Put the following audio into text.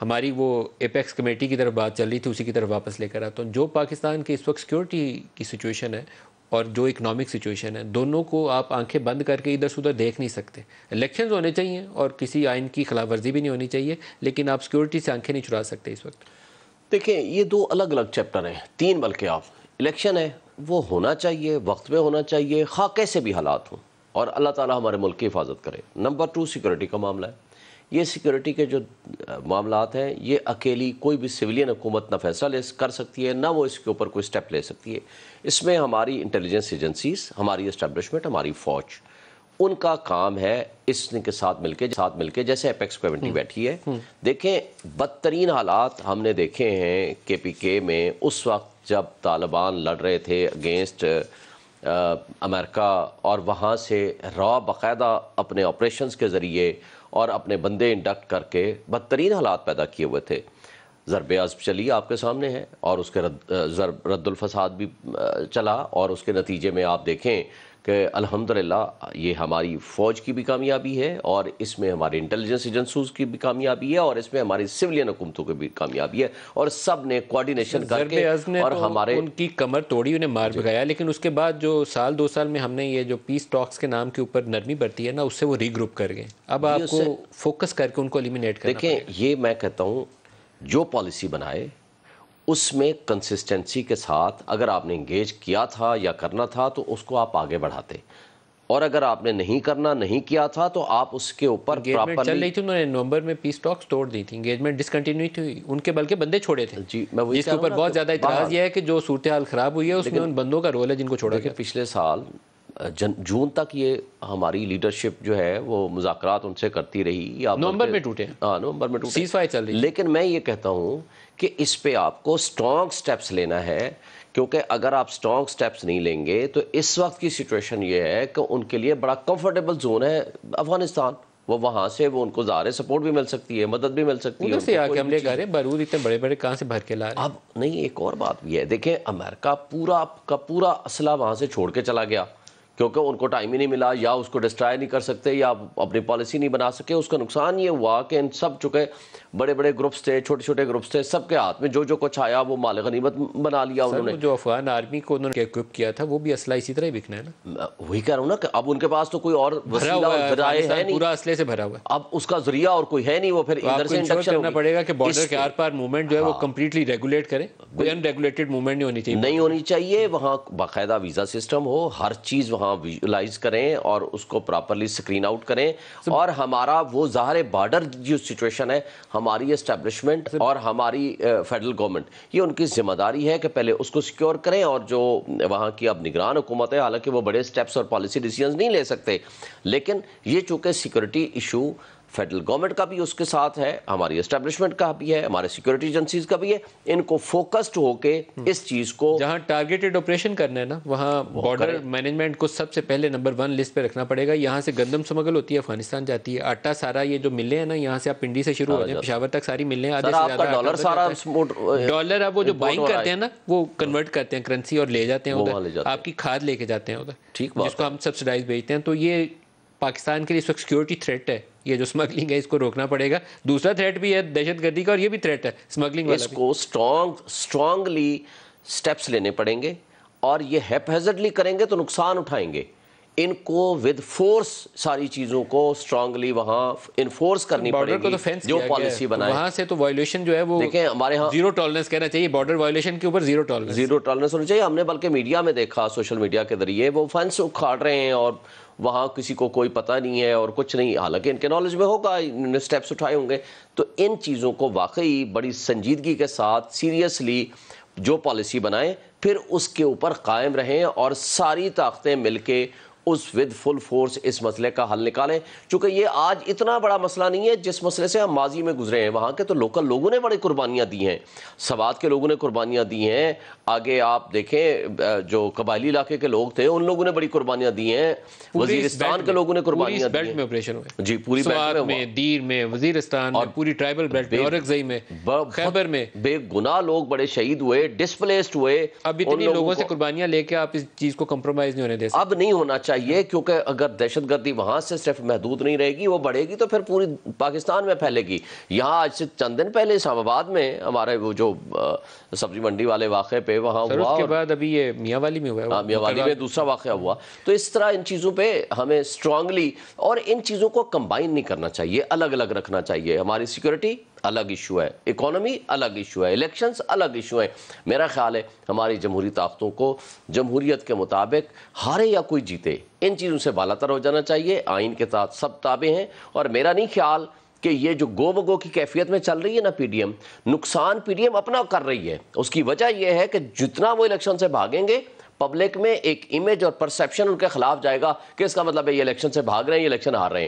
ہماری وہ apex committee کی طرف بات چل رہی تھی، اسی کی طرف واپس لے کر آتا ہوں. جو پاکستان کی اس وقت سیکورٹی کی سچویشن ہے اور جو اکنامک سچویشن ہے، دونوں کو آپ آنکھیں بند کر کے ادھر سے ادھر دیکھ نہیں سکتے. الیکشنز ہونے چاہیے اور کسی آئین کی خلاف ورزی بھی نہیں ہونی چاہیے، لیکن آپ سیکورٹی سے آنکھیں نہیں چرا سکتے اس وقت. دیکھیں یہ دو الگ الگ چیپٹر ہیں، تین بلکہ. آپ الیکشن ہے وہ ہونا چاہیے، وقت پہ ہونا چاہیے، خواہ کیسے بھی حالات ہوں، اور اللہ تعالیٰ ہمارے ملک کی حفاظت کرے. نمبر 2 سیکورٹی کا معاملہ ہے. یہ سیکورٹی کے جو معاملات ہیں یہ اکیلی کوئی بھی سویلین حکومت نہ فیصلہ کر سکتی ہے، نہ وہ اس کے اوپر کوئی سٹیپ لے سکتی ہے. اس میں ہماری انٹیلیجنس ایجنسیز، ہماری اسٹیبلشمنٹ، ہماری فوج، ان کا کام ہے اس کے ساتھ مل کے جیسے ایپیکس کمیٹی بیٹھی ہے. دیکھیں بدترین حالات ہم نے دیکھے ہیں KPK میں اس وقت جب طالبان لڑ رہے تھے اگینسٹ امریکہ، اور وہاں سے باقاعدہ اپنے آپریشنز کے ذریعے اور اپنے بندے انڈکٹ کر کے بدترین حالات پیدا کیے ہوئے تھے. ضرب عزم چلی آپ کے سامنے ہے، اور اس کے رد الفساد بھی چلا، اور اس کے نتیجے میں آپ دیکھیں کہ الحمدللہ یہ ہماری فوج کی بھی کامیابی ہے، اور اس میں ہماری انٹیلیجنس ایجنسیز کی بھی کامیابی ہے، اور اس میں ہماری سویلین حکومتوں کی بھی کامیابی ہے، اور سب نے کوارڈینیشن کر کے اور ہمارے ان کی کمر توڑی، انہیں مار بھگایا. لیکن اس کے بعد جو سال 2 سال میں ہم نے یہ جو پیس ٹاکس کے نام کے اوپر نرمی برتی ہے نا، اس سے وہ ری گروپ کر گئے. اب آپ کو فوکس کر کے ان کو ایلیمینیٹ کرنا پڑے گا. دیکھیں یہ میں کہتا ہوں جو پالیسی بنائے اس میں کنسسٹنسی کے ساتھ اگر آپ نے انگیج کیا تھا یا کرنا تھا تو اس کو آپ آگے بڑھاتے، اور اگر آپ نے نہیں کیا تھا تو آپ اس کے اوپر انگیجمنٹ چل رہی تھی. انہوں نے نومبر میں پیس ٹاکس توڑ دی تھی، انگیجمنٹ ڈسکنٹینیو تھی ان کے، بلکہ بندے چھوڑے تھے. جی میں جس کے اوپر بہت زیادہ اعتراض یہ ہے کہ جو صورتحال خراب ہوئی ہے اس میں ان بندوں کا رول ہے جن کو چھوڑا گیا. پچھلے سال جون تک یہ ہماری لیڈرشپ جو ہے وہ مذاکرات ان سے کرتی رہی، نومبر میں ٹوٹے. ہاں نومبر میں ٹوٹے، سیز فائر چل رہی. لیکن میں یہ کہتا ہوں کہ اس پہ آپ کو سٹرونگ سٹیپس لینا ہے، کیونکہ اگر آپ سٹرونگ سٹیپس نہیں لیں گے تو اس وقت کی سچویشن یہ ہے کہ ان کے لیے بڑا کمفرٹیبل زون ہے افغانستان. وہ وہاں سے وہ ان کو ظاہر سپورٹ بھی مل سکتی ہے، مدد بھی مل سکتی ہے. ادھر سے آ کے حملے کر رہے ہیں، بارود اتنے بڑے بڑے کہاں سے بھر کے لا رہے ہیں. اب نہیں، ایک اور بات بھی ہے. دیکھیں امریکہ پورا کا پورا اسلحہ وہاں سے چھوڑ کے چلا گیا، کیونکہ ان کو ٹائم ہی نہیں ملا، یا اس کو ڈسٹرائے نہیں کر سکتے، یا اپنی پالیسی نہیں بنا سکے. اس کا نقصان یہ ہوا کہ ان سب چکے بڑے بڑے گروپس تھے، چھوٹے چھوٹے گروپس تھے، سب کے ہاتھ میں جو کچھ آیا وہ مال غنیمت بنا لیا انہوں نے. جو افغان آرمی کو انہوں نے ایکوپ کیا تھا وہ بھی اسلحہ اسی طرح ہی بکنا ہے نا. وہی کہہ رہا ہوں نا کہ اب ان کے پاس تو کوئی اور وسیلہ اور ذرائع ہے نہیں، پورا اسلحے سے بھرا ہوا ہے. اب اس کا ذریعہ اور کوئی ہے نہیں، وہ پھر ادھر سے انڈکشن کرنا پڑے گا کہ بارڈر کے آر پار موومنٹ جو ہے وہ کمپلیٹلی ریگولیٹ کریں. کوئی ان ریگولیٹڈ موومنٹ نہیں ہونی چاہیے. وہاں باقاعدہ ویزا سسٹم ہو، ہر چیز وہاں ویژولائز کریں اور اس کو پراپرلی سکرین آؤٹ کریں. اور ہمارا وہ ظاہر بارڈر جو سچویشن ہے، ہماری اسٹیبلشمنٹ اور ہماری فیڈرل گورنمنٹ، یہ ان کی ذمہ داری ہے کہ پہلے اس کو سیکیور کریں. اور جو وہاں کی اب نگران حکومت ہے، حالانکہ وہ بڑے سٹیپس اور پالیسی ڈیسیژنز نہیں لے سکتے، لیکن یہ چونکہ سیکورٹی ایشو فیڈرل گورنمنٹ کا بھی اس کے ساتھ ہے، ہماری اسٹیبلشمنٹ کا بھی ہے، ہمارے سیکورٹی ایجنسیز کا بھی ہے. ان کو فوکسڈ ہو کے اس چیز کو جہاں ٹارگیٹڈ آپریشن کرنا ہے نا، وہاں بارڈر مینجمنٹ کو سب سے پہلے نمبر 1 لسٹ پہ رکھنا پڑے گا. یہاں سے گندم سمگل ہوتی ہے، افغانستان جاتی ہے، آٹا سارا یہ جو ملیں ہیں نا، یہاں سے آپ پنڈی سے شروع ہو جائیں پشاور تک ساری ملیں، آدھے سے زیادہ ڈالر سارا ڈالر اب وہ جو بائنگ کرتے ہیں نا وہ کنورٹ کرتے ہیں کرنسی اور لے جاتے ہیں ادھر، آپ کی کھاد لے کے جاتے ہیں ادھر، جس کو ہم سبسڈائز بھیجتے ہیں. تو یہ پاکستان کے لیے اس وقت سیکورٹی تھریٹ ہے، یہ جو سمگلنگ ہے اس کو روکنا پڑے گا. دوسرا تھریٹ بھی ہے دہشت گردی کا، اور یہ بھی تھریٹ ہے سمگلنگ والا. اس کو اسٹرانگلی سٹیپس لینے پڑیں گے، اور یہ ہیپہیزڈلی کریں گے تو نقصان اٹھائیں گے. ان کو ود فورس ساری چیزوں کو اسٹرانگلی وہاں انفورس کرنی پڑے گی. جو پالیسی بنائے وہاں سے تو وائلیشن جو ہے وہ دیکھیں ہمارے ہاں زیرو ٹالرنس کہنا چاہیے، بارڈر وائلیشن کے اوپر زیرو ٹالرنس ہونی چاہیے. ہم نے بلکہ میڈیا میں دیکھا، سوشل میڈیا کے ذریعے وہ فینس اکھاڑ رہے ہیں اور وہاں کسی کو کوئی پتہ نہیں ہے اور کچھ نہیں، حالانکہ ان کے نالج میں ہوگا، انہوں نے سٹیپس اٹھائے ہوں گے. تو ان چیزوں کو واقعی بڑی سنجیدگی کے ساتھ سیریسلی جو پالیسی بنائیں، پھر اس کے اوپر قائم رہیں اور ساری طاقتیں مل کے اس ود فل فورس اس مسئلے کا حل نکالیں. چونکہ یہ آج اتنا بڑا مسئلہ نہیں ہے جس مسئلے سے ہم ماضی میں گزرے ہیں. وہاں کے تو لوکل لوگوں نے بڑی قربانیاں دی ہیں، سوات کے لوگوں نے قربانیاں دی ہیں، آگے آپ دیکھیں جو قبائلی علاقے کے لوگ تھے ان لوگوں نے بڑی قربانیاں دی ہیں، وزیرستان کے لوگوں نے قربانیاں دی ہیں. میں آپریشن ہوئے جی پوری سوات میں، دیر میں، وزیرستان میں، پوری ٹرائبل بیلٹ میں، اورکزئی میں، خیبر میں بے گناہ لوگ بڑے شہید ہوئے، ڈسپلیسڈ ہوئے. اب اتنی لوگوں سے قربانیاں لے کے آپ اس چیز کو کمپرومائز نہیں ہونے دے سکتے. اب نہیں ہونا چاہیے. چاہیے، کیونکہ اگر دہشت گردی وہاں سے صرف محدود نہیں رہے گی، وہ بڑھے گی تو پھر پوری پاکستان میں پھیلے گی۔ یہاں آج سے چند دن پہلے اسلام آباد میں ہمارے وہ جو سبزی منڈی والے واقعے پہ وہاں سر ہوا، اس کے بعد ابھی یہ میاں والی میں ہوا ہے، میاں والی میں دوسرا واقعہ ہوا۔ تو اس طرح ان چیزوں پہ ہمیں اسٹرانگلی، اور ان چیزوں کو کمبائن نہیں کرنا چاہیے، الگ الگ رکھنا چاہیے۔ ہماری سیکورٹی الگ ایشو ہے، اکانومی الگ ایشو ہے، الیکشنز الگ ایشو ہیں۔ میرا خیال ہے ہماری جمہوری طاقتوں کو جمہوریت کے مطابق ہارے یا کوئی جیتے، ان چیزوں سے بالا تر ہو جانا چاہیے۔ آئین کے تحت سب تابع ہیں، اور میرا نہیں خیال کہ یہ جو گو بگو کی کیفیت میں چل رہی ہے نا پی ڈی ایم، نقصان پی ڈی ایم اپنا کر رہی ہے۔ اس کی وجہ یہ ہے کہ جتنا وہ الیکشن سے بھاگیں گے، پبلک میں ایک امیج اور پرسیپشن ان کے خلاف جائے گا کہ اس کا مطلب ہے یہ الیکشن سے بھاگ رہے ہیں، یہ الیکشن ہار رہے ہیں۔